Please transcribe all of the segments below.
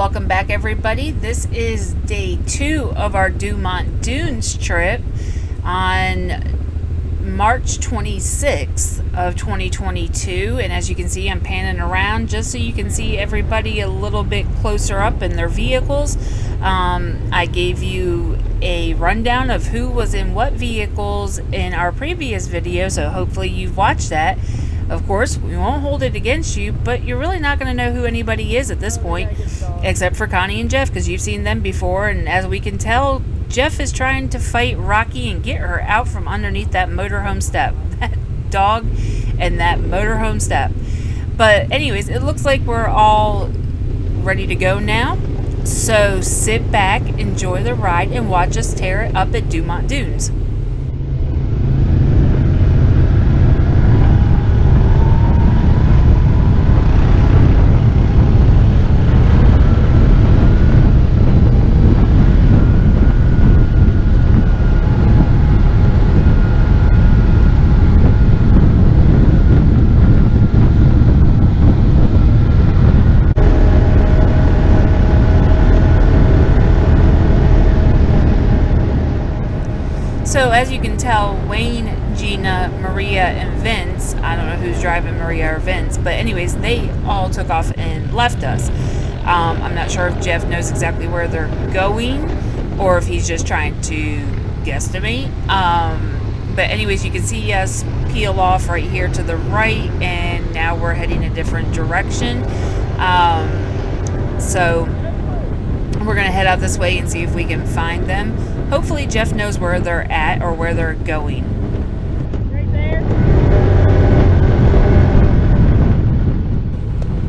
Welcome back, everybody. This is day 2 of our Dumont Dunes trip on March 26th of 2022. And as you can see, I'm panning around just so you can see everybody a little bit closer up in their vehicles. I gave you a rundown of who was in what vehicles in our previous video, so hopefully you've watched that. Of course, we won't hold it against you, but you're really not going to know who anybody is at this point, except for Connie and Jeff, because you've seen them before. And as we can tell, Jeff is trying to fight Rocky and get her out from underneath that motorhome step. That dog and that motorhome step. But anyways, it looks like we're all ready to go now. So sit back, enjoy the ride, and watch us tear it up at Dumont Dunes. So as you can tell, Wayne, Gina, Maria, and Vince, I don't know who's driving Maria or Vince, but anyways, they all took off and left us. I'm not sure if Jeff knows exactly where they're going or if he's just trying to guesstimate. But anyways, you can see us peel off right here to the right, and now we're heading a different direction. So we're going to head out this way and see if we can find them. Hopefully Jeff knows where they're at or where they're going. Right there.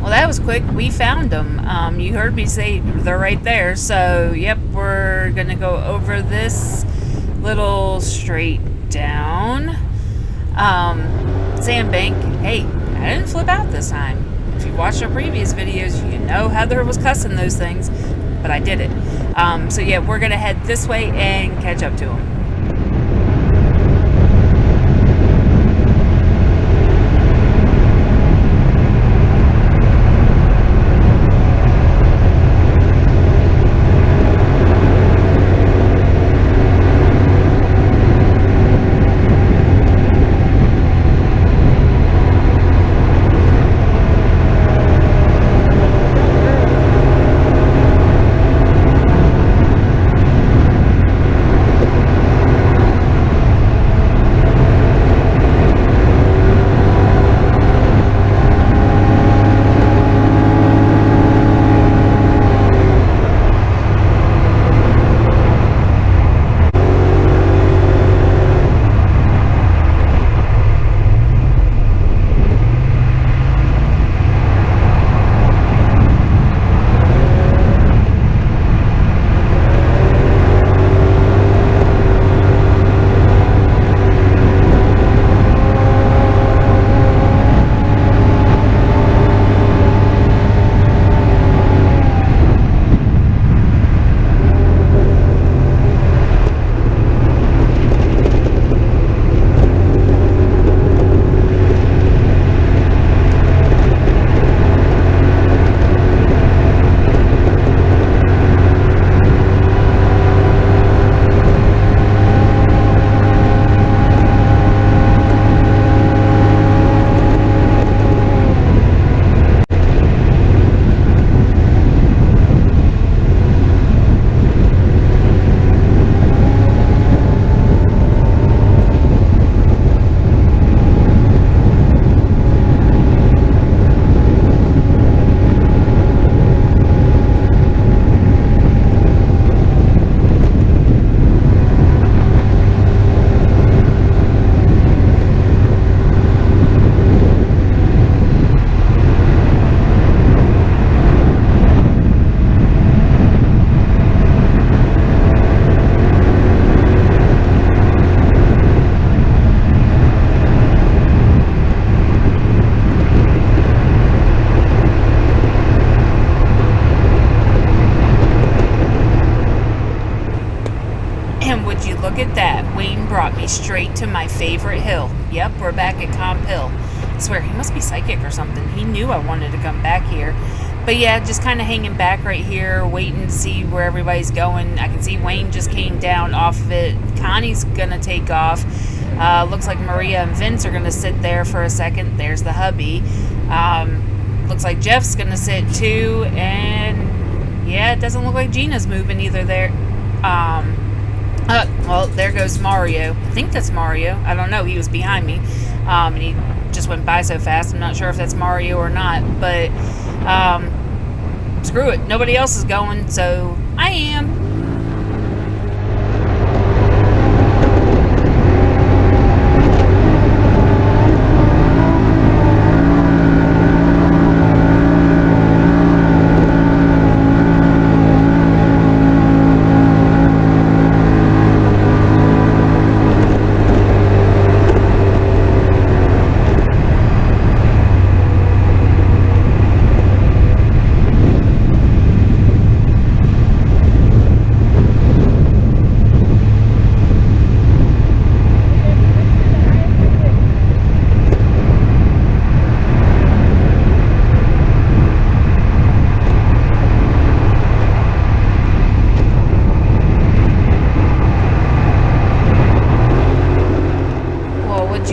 Well, that was quick. We found them. You heard me say they're right there. So, yep, we're going to go over this little straight down sandbank. Hey, I didn't flip out this time. If you watched our previous videos, you know Heather was cussing those things, but I did it. So yeah, we're gonna head this way and catch up to them. Look at that. Wayne brought me straight to my favorite hill. Yep, we're back at Comp Hill. I swear, he must be psychic or something. He knew I wanted to come back here. But yeah, just kind of hanging back right here, waiting to see where everybody's going. I can see Wayne just came down off of it. Connie's gonna take off. Looks like Maria and Vince are gonna sit there for a second. There's the hubby. Looks like Jeff's gonna sit too, and yeah, it doesn't look like Gina's moving either there. Well, there goes Mario. I think that's Mario. I don't know. He was behind me, and he just went by so fast. I'm not sure if that's Mario or not, but screw it. Nobody else is going, so I am.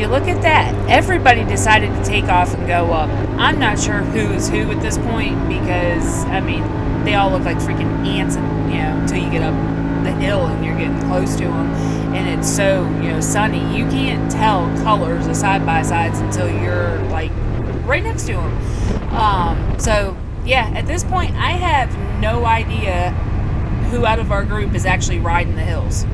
Look at that. Everybody decided to take off and go up. I'm not sure who is who at this point because, I mean, they all look like freaking ants, until you get up the hill and you're getting close to them. And it's so, sunny. You can't tell colors of side-by-sides until you're, like, right next to them. So, yeah, at this point, I have no idea who out of our group is actually riding the hills.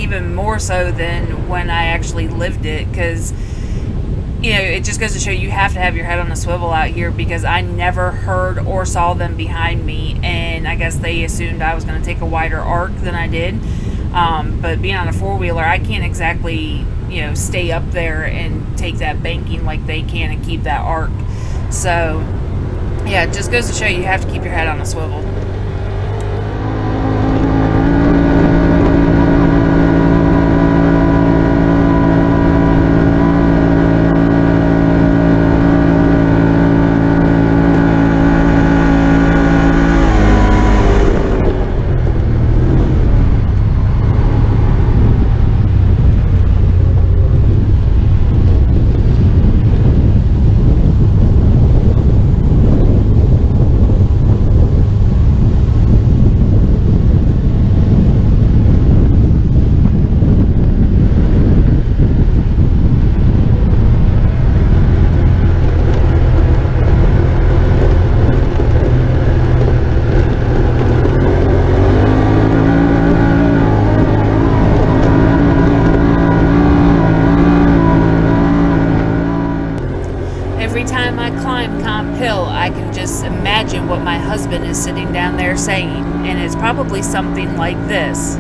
even more so than when I actually lived it, because it just goes to show you have to have your head on a swivel out here, because I never heard or saw them behind me, and I guess they assumed I was going to take a wider arc than I did. But being on a four-wheeler, I can't exactly stay up there and take that banking like they can and keep that arc. So yeah, it just goes to show you have to keep your head on a swivel. Every time I climb Comp Hill, I can just imagine what my husband is sitting down there saying, and it's probably something like this.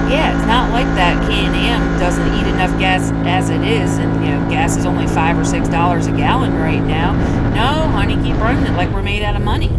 Yeah, it's not like that Can-Am doesn't eat enough gas as it is, and gas is only $5 or $6 a gallon right now. No, honey, keep running it like we're made out of money.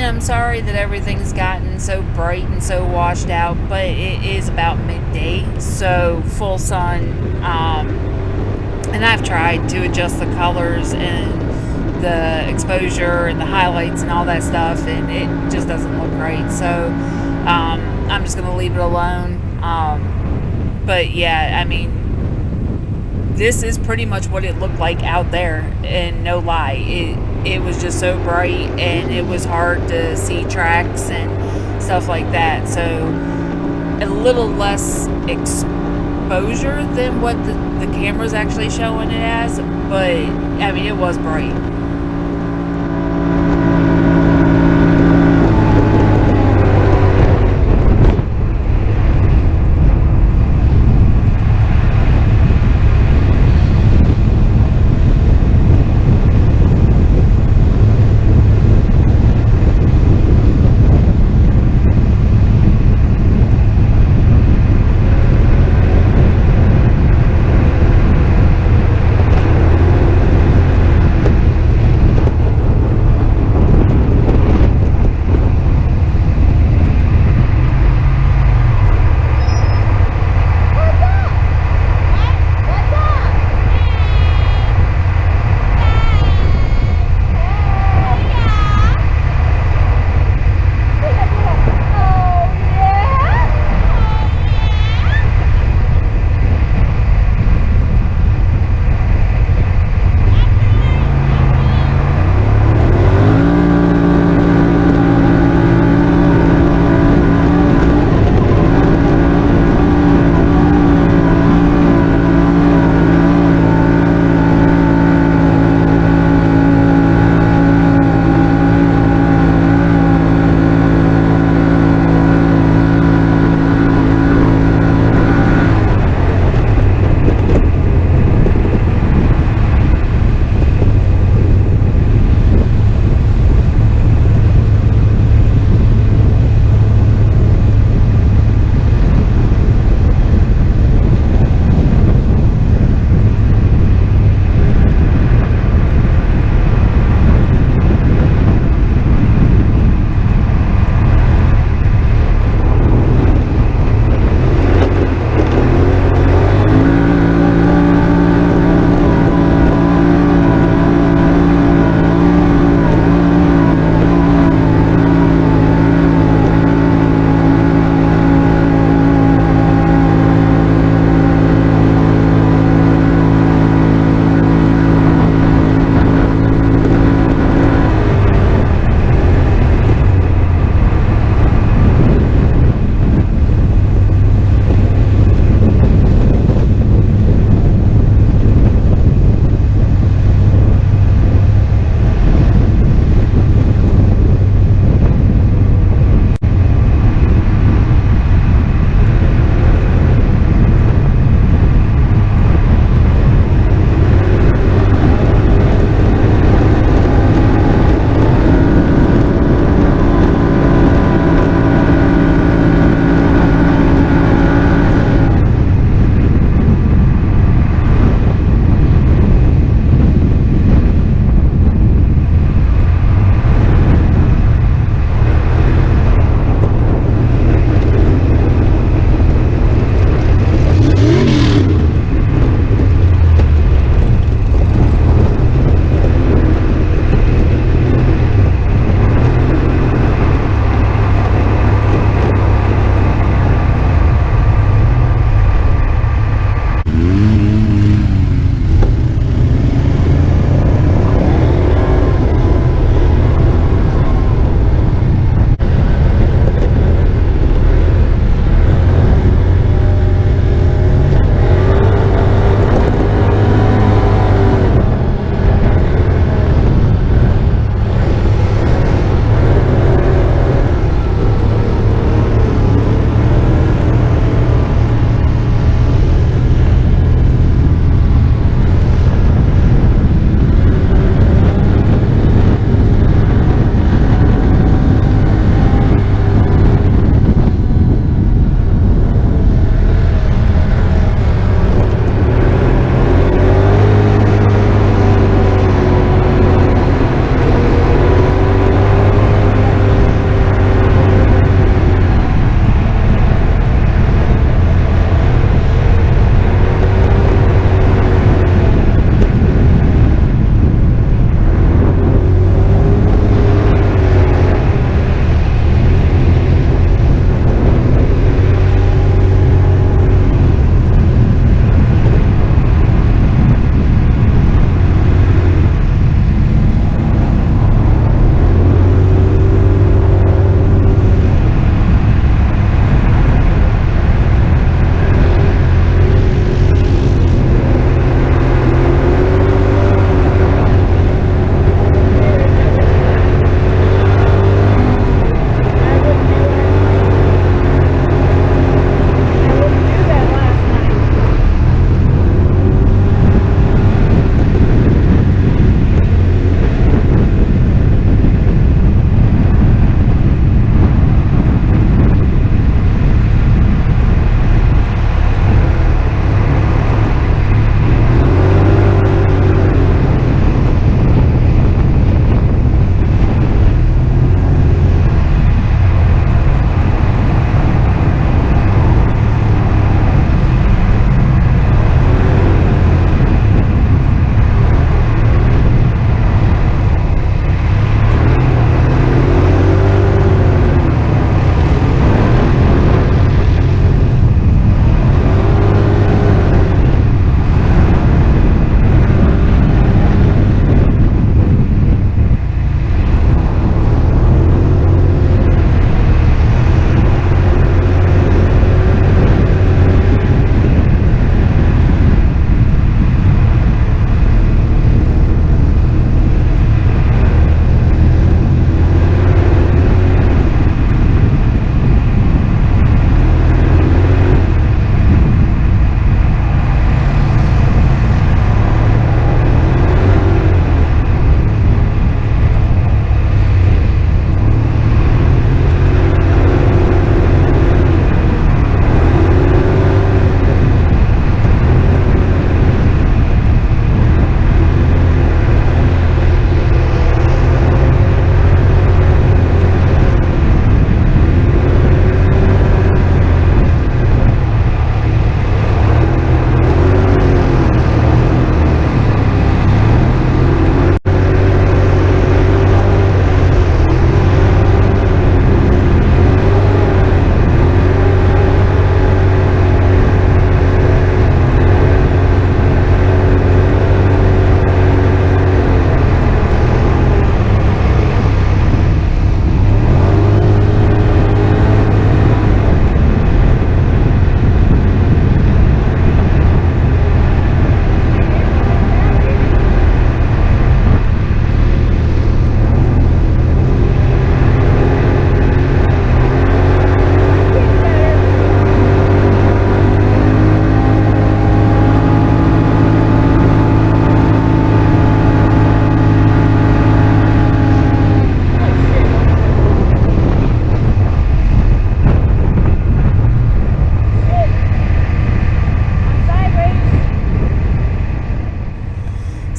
I'm sorry that everything's gotten so bright and so washed out, but it is about midday, so full sun, and I've tried to adjust the colors and the exposure and the highlights and all that stuff, and it just doesn't look right, so I'm just going to leave it alone. But yeah, I mean, this is pretty much what it looked like out there, and no lie, it was just so bright, and it was hard to see tracks and stuff like that, so a little less exposure than what the camera's actually showing it as, but I mean, it was bright.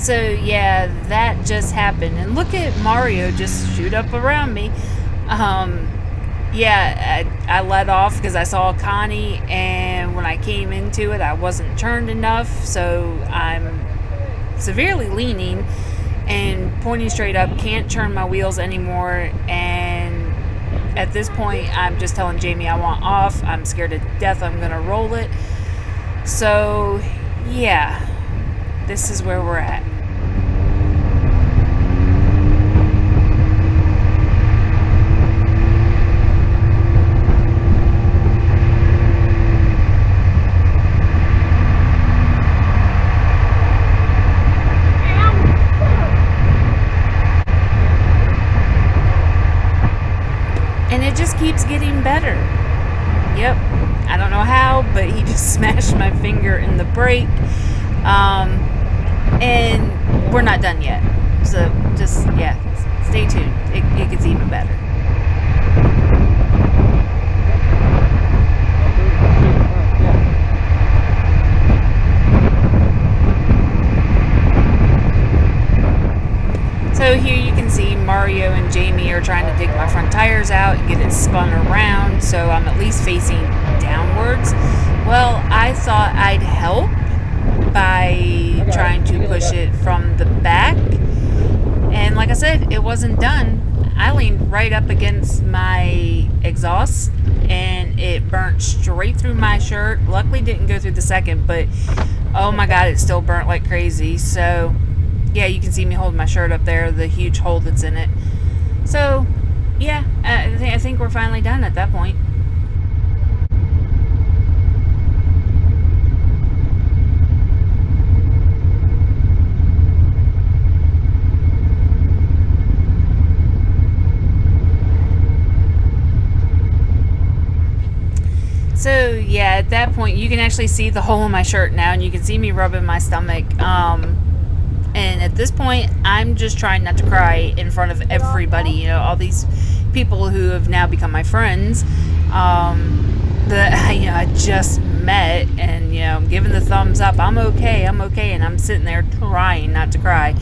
So yeah, that just happened. And look at Mario just shoot up around me. Yeah, I let off because I saw Connie, and when I came into it, I wasn't turned enough, so I'm severely leaning and pointing straight up, can't turn my wheels anymore, and at this point, I'm just telling Jamie I want off. I'm scared to death I'm going to roll it. So, yeah, this is where we're at. And it just keeps getting better. Yep. I don't know how, but he just smashed my finger in the brake. And we're not done yet. So just, yeah, stay tuned. It gets even better. So here you can see Mario and Jamie are trying to dig my front tires out and get it spun around so I'm at least facing downwards. Well, I thought I'd help by trying to push it from the back. And like I said, it wasn't done. I leaned right up against my exhaust and it burnt straight through my shirt. Luckily didn't go through the second, but oh my God, it still burnt like crazy. So yeah, you can see me holding my shirt up there, the huge hole that's in it. So, yeah, I think we're finally done at that point. So, yeah, at that point, you can actually see the hole in my shirt now, and you can see me rubbing my stomach. And at this point, I'm just trying not to cry in front of everybody. You know, all these people who have now become my friends that I just met, and I'm giving the thumbs up. I'm okay, and I'm sitting there trying not to cry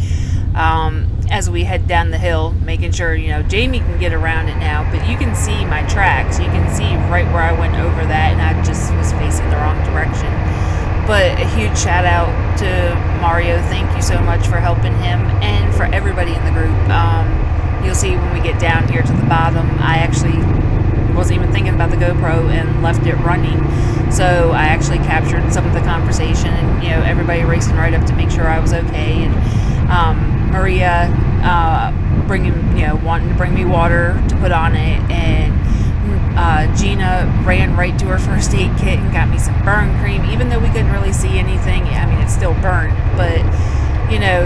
as we head down the hill, making sure Jamie can get around it now. But you can see my tracks. You can see right where I went over that, and I just was facing the wrong direction. But a huge shout out to Mario. Thank you so much for helping him and for everybody in the group. You'll see when we get down here to the bottom, I actually wasn't even thinking about the GoPro and left it running. So I actually captured some of the conversation and, everybody racing right up to make sure I was okay. And Maria wanting to bring me water to put on it, and Gina ran right to her first aid kit and got me some burn cream, even though we couldn't really see anything. I mean, it still burnt, but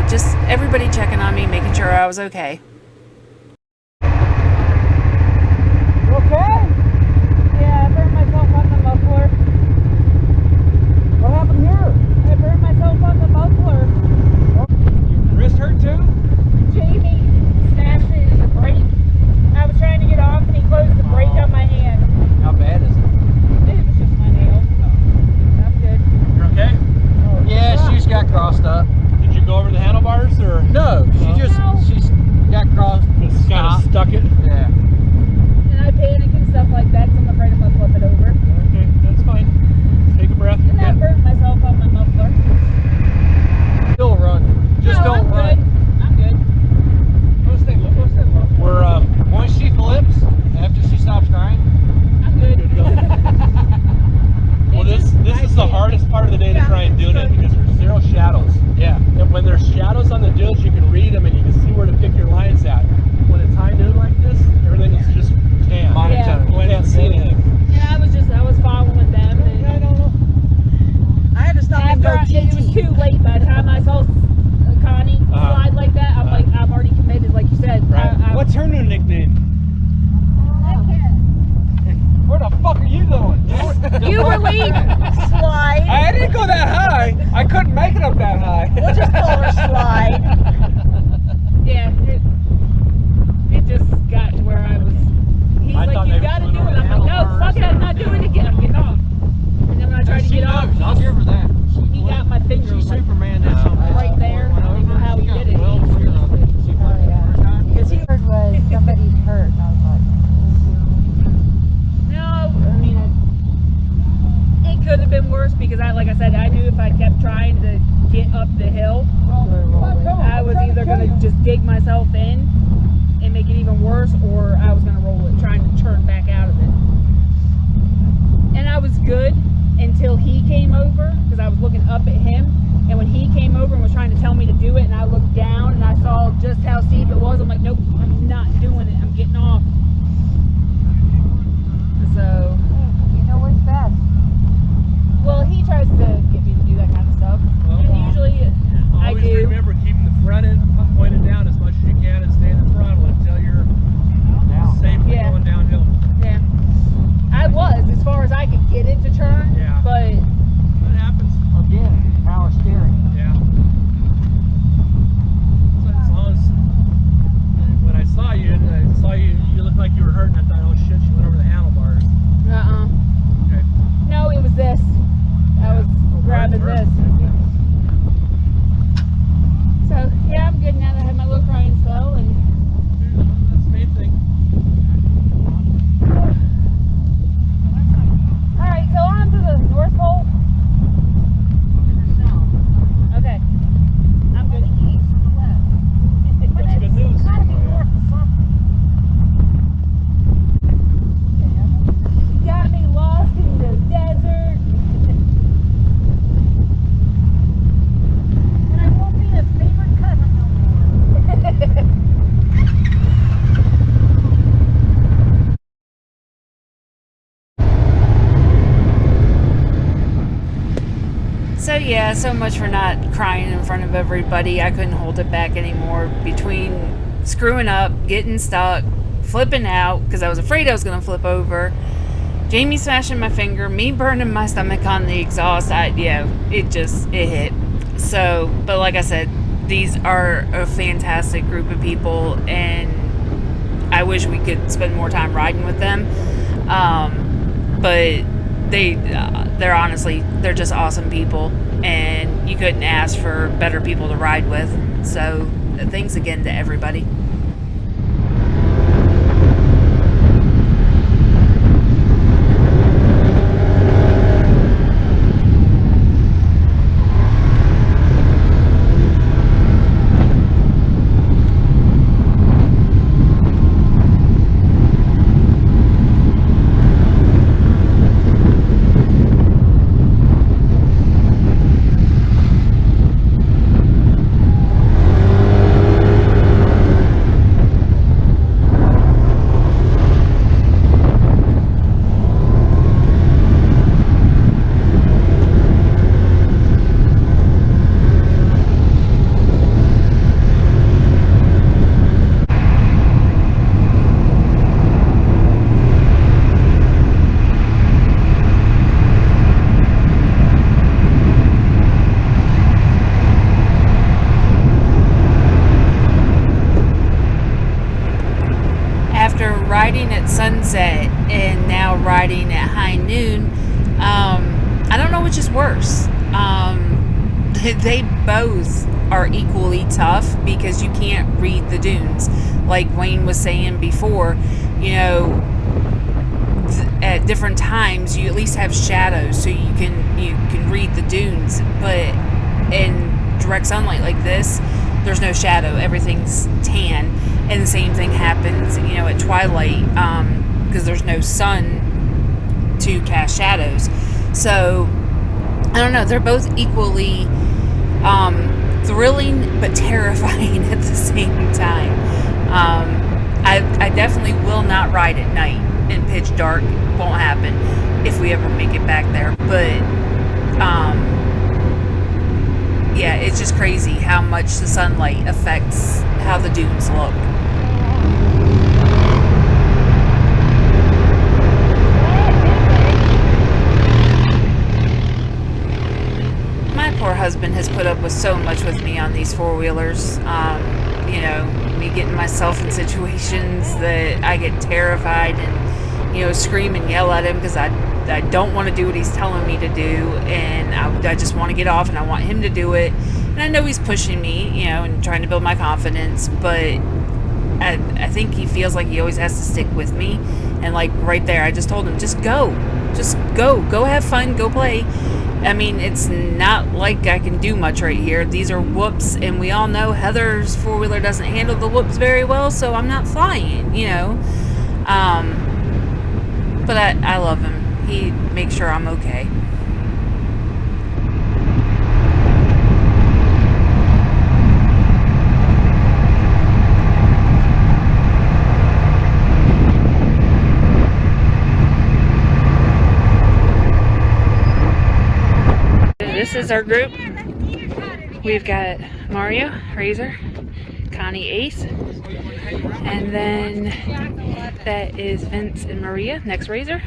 just everybody checking on me, making sure I was okay. Okay? Yeah, I burned myself on the muffler. What happened here? I burned myself on the muffler. Your wrist hurt too? Jamie smashed it in the brake. I was trying to get off and he closed the brake on my hand. How bad is it? It was just my nail. I'm good. You're okay? Oh, Yeah, she's got crossed up. Did you go over the handlebars or? No, she's got crossed. Just kind of stuck it? Yeah. And I panic and stuff like that, so I'm afraid I'm going to flip it over. Okay, that's fine. Take a breath. And I burned myself on my muffler. Still run. Just No, don't I'm run. good. I'm good. We're Once she flips, after she stops crying. I'm good. good to go. Well, this is the hardest part of the day to try and dune it because there's zero shadows. Yeah. And when there's shadows on the dunes, you can read them and you can see where to pick your lines at. When it's high noon like this, everything is just tan. Monotone. You can't see anything. And I was following them. And I don't know. I had to stop and go it was too late by the time I saw Connie slide like that. I'm like, I'm already committed, like you said. Right. What's her new nickname? Where the fuck are you going? You were late. Slide. I didn't go that high. I couldn't make it up that high. We'll just call her Slide. Yeah, it just got to where I was. He's I thought like, you maybe gotta she do went it. over I'm like, no, handlebars fuck it, I'm not doing it again. I'm getting off. And then when I tried to She get off, knows. I'll give her that. he got my finger She's like, Superman. That's something. right there. I don't know how hill, I was either going to just dig myself in and make it even worse, or I was going to roll it, trying to turn back out of it. And I was good until he came over, because I was looking up at him, and when he came over and was trying to tell me to do it, and I looked down and I saw just how steep it was, I'm like, nope, I'm not doing it, I'm getting off. So, You know what's best. well, he tries to get me to do that kind of stuff, and usually I Always do. remember keeping the front end pointed down as much as you can and stay in the throttle until you're safely Yeah. going downhill. Yeah, I was, as far as I could get it to turn, Yeah. but What happens? Again, power steering. Yeah. So as long as when I saw you, you looked like you were hurting. I thought, oh shit, she went over the handlebars. Okay. no, it was this. I was grabbing this. So yeah, I'm good now that I have my little crying spell, and That's the main thing. all right, so on to the North Pole. Okay, I'm good. That's good news. You got me lost in the desert. And I won't be a favorite cousin no more. So yeah, so much for not crying in front of everybody. I couldn't hold it back anymore between screwing up, getting stuck, flipping out because I was afraid I was going to flip over, Jamie smashing my finger, me burning my stomach on the exhaust. It hit. So, but like I said, these are a fantastic group of people, and I wish we could spend more time riding with them. But they're honestly, they're just awesome people, and you couldn't ask for better people to ride with. So thanks again to everybody. Riding at sunset and now riding at high noon, I don't know which is worse. They both are equally tough because you can't read the dunes. Like Wayne was saying before, at different times you at least have shadows so you can read the dunes, but in direct sunlight like this, there's no shadow, everything's tan. And the same thing happens, at twilight, because there's no sun to cast shadows. So, I don't know, they're both equally thrilling but terrifying at the same time. I definitely will not ride at night in pitch dark. Won't happen if we ever make it back there. But, yeah, it's just crazy how much the sunlight affects how the dunes look. My poor husband has put up with so much with me on these four-wheelers. Me getting myself in situations that I get terrified and, scream and yell at him because I don't want to do what he's telling me to do, and I just want to get off and I want him to do it. And I know he's pushing me, and trying to build my confidence, but I think he feels like he always has to stick with me. And like right there, I just told him, just go have fun, go play. I mean, it's not like I can do much right here. These are whoops, and we all know Heather's four-wheeler doesn't handle the whoops very well, so I'm not flying, you know. But I love him. He makes sure I'm okay. This is our group. We've got Mario, Razor, Connie, Ace, and then that is Vince and Maria, next Razor.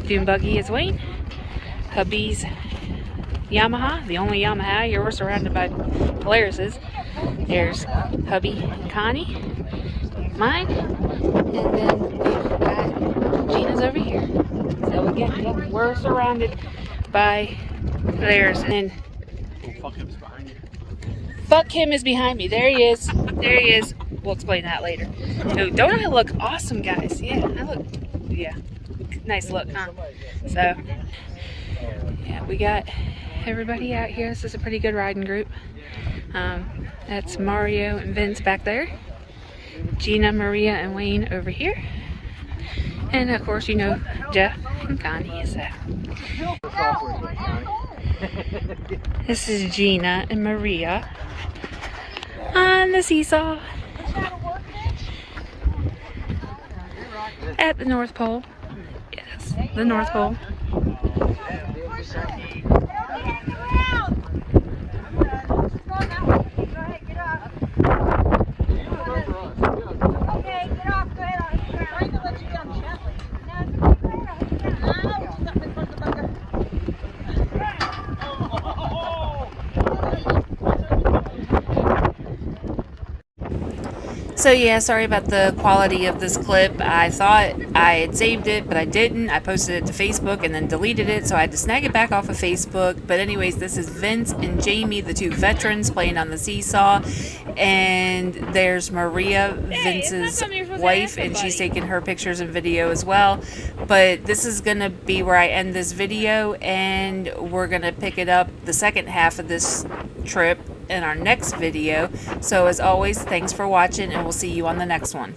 Dune Buggy is Wayne. Hubby's Yamaha, the only Yamaha. You're surrounded by Polaris's. There's Hubby, Connie, mine, and then we've got Gina's over here. So again, we're surrounded by Polaris, and Fuck him's behind you. fuck him is behind me. There he is. There he is. We'll explain that later. Ooh, don't I look awesome, guys? Yeah, I look, yeah. Nice look, huh? So, yeah, we got everybody out here. This is a pretty good riding group. That's Mario and Vince back there. Gina, Maria, and Wayne over here. And, of course, you know Jeff and Connie. So. This is Gina and Maria on the seesaw at the North Pole. Yes, the North Pole. So yeah, sorry about the quality of this clip. I thought I had saved it, but I didn't. I posted it to Facebook and then deleted it, so I had to snag it back off of Facebook. But anyways, this is Vince and Jamie, the two veterans playing on the seesaw. And there's Maria, Vince's wife, and she's taking her pictures and video as well. But this is going to be where I end this video, and we're going to pick it up the second half of this trip in our next video. So as always, thanks for watching, and we'll see you on the next one.